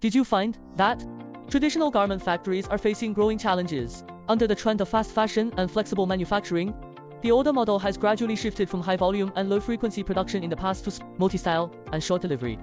Did you find that traditional garment factories are facing growing challenges? Under the trend of fast fashion and flexible manufacturing, the older model has gradually shifted from high-volume and low-frequency production in the past to multi-style and short delivery.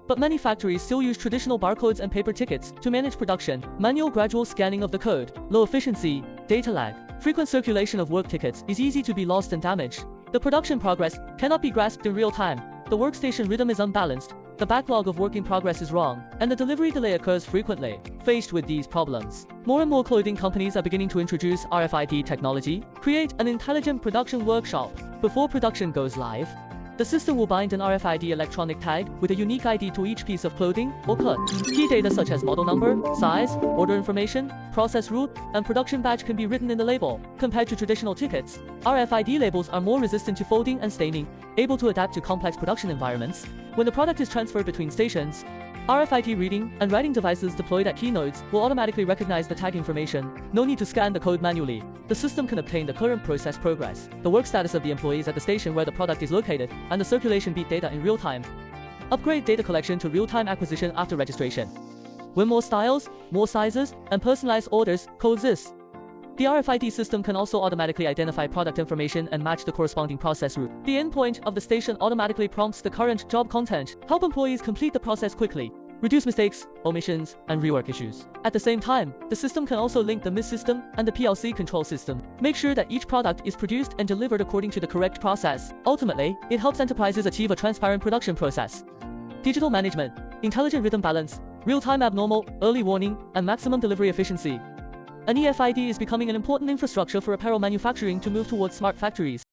But many factories still use traditional barcodes and paper tickets to manage production. Manual gradual scanning of the code, low efficiency, data lag, frequent circulation of work tickets is easy to be lost and damaged. The production progress cannot be grasped in real time. The workstation rhythm is unbalanced, the backlog of work in progress is wrong, and the delivery delay occurs frequently. Faced with these problems, more and more clothing companies are beginning to introduce RFID technology, create an intelligent production workshop before production goes live. The system will bind an RFID electronic tag with a unique ID to each piece of clothing or cut. Key data such as model number, size, order information, process route, and production batch can be written in the label. Compared to traditional tickets, RFID labels are more resistant to folding and staining, able to adapt to complex production environments. When the product is transferred between stations, RFID reading and writing devices deployed at key nodes will automatically recognize the tag information. No need to scan the code manually. The system can obtain the current process progress, the work status of the employees at the station where the product is located, and the circulation beat data in real time. Upgrade data collection to real-time acquisition after registration. When more styles, more sizes, and personalized orders coexist, the RFID system can also automatically identify product information and match the corresponding process route. The endpoint of the station automatically prompts the current job content, help employees complete the process quickly, reduce mistakes, omissions, and rework issues. At the same time, the system can also link the MES system and the PLC control system. Make sure that each product is produced and delivered according to the correct process. Ultimately, it helps enterprises achieve a transparent production process. Digital management, intelligent rhythm balance, real-time abnormal, early warning, and maximum delivery efficiency. An EFID is becoming an important infrastructure for apparel manufacturing to move towards smart factories.